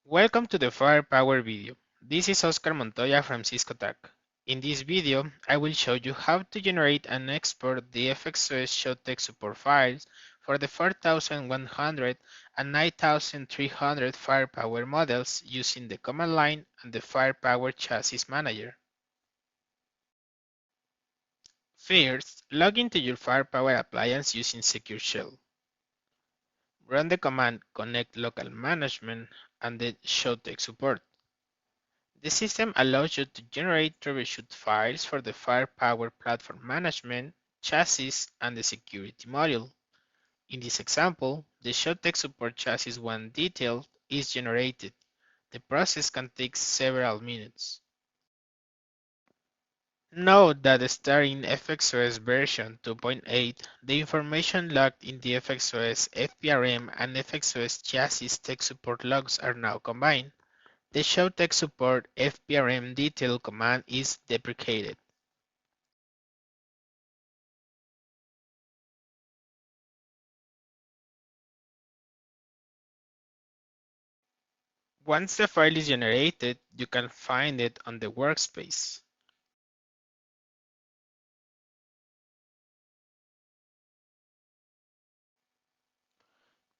Welcome to the Firepower video. This is Oscar Montoya from Cisco Tech. In this video, I will show you how to generate and export the Fxos show tech support files for the 4100 and 9300 Firepower models using the command line and the Firepower Chassis Manager. First, log into your Firepower appliance using Secure Shell. Run the command connect local management and the show tech support. The system allows you to generate troubleshoot files for the Firepower platform management, chassis, and the security module. In this example, the ShowTech support chassis 1 detail is generated. The process can take several minutes. Note that starting Fxos version 2.8, the information logged in the Fxos FPRM and Fxos chassis tech support logs are now combined. The show tech support FPRM detail command is deprecated. Once the file is generated, you can find it on the workspace.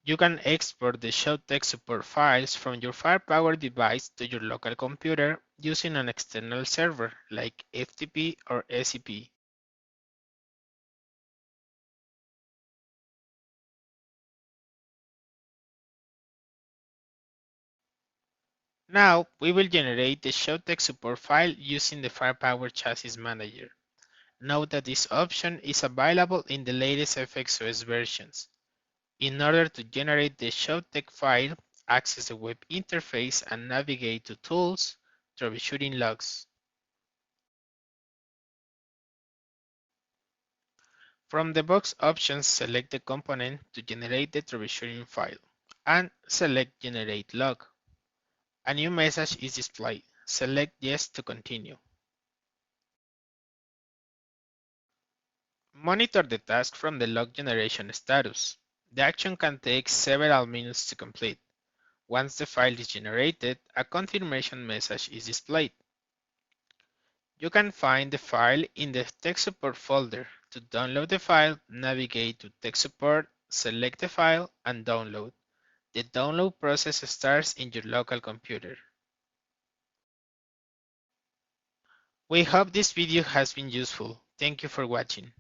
You can export the show tech support files from your Firepower device to your local computer using an external server like FTP or SCP. Now, we will generate the show tech support file using the Firepower Chassis Manager. Note that this option is available in the latest Fxos versions. In order to generate the ShowTech file, access the web interface and navigate to Tools, Troubleshooting Logs. From the box options, select the component to generate the troubleshooting file and select Generate Log. A new message is displayed. Select Yes to continue. Monitor the task from the log generation status. The action can take several minutes to complete. Once the file is generated, a confirmation message is displayed. You can find the file in the Tech Support folder. To download the file, navigate to Tech Support, select the file, and download. The download process starts in your local computer. We hope this video has been useful. Thank you for watching.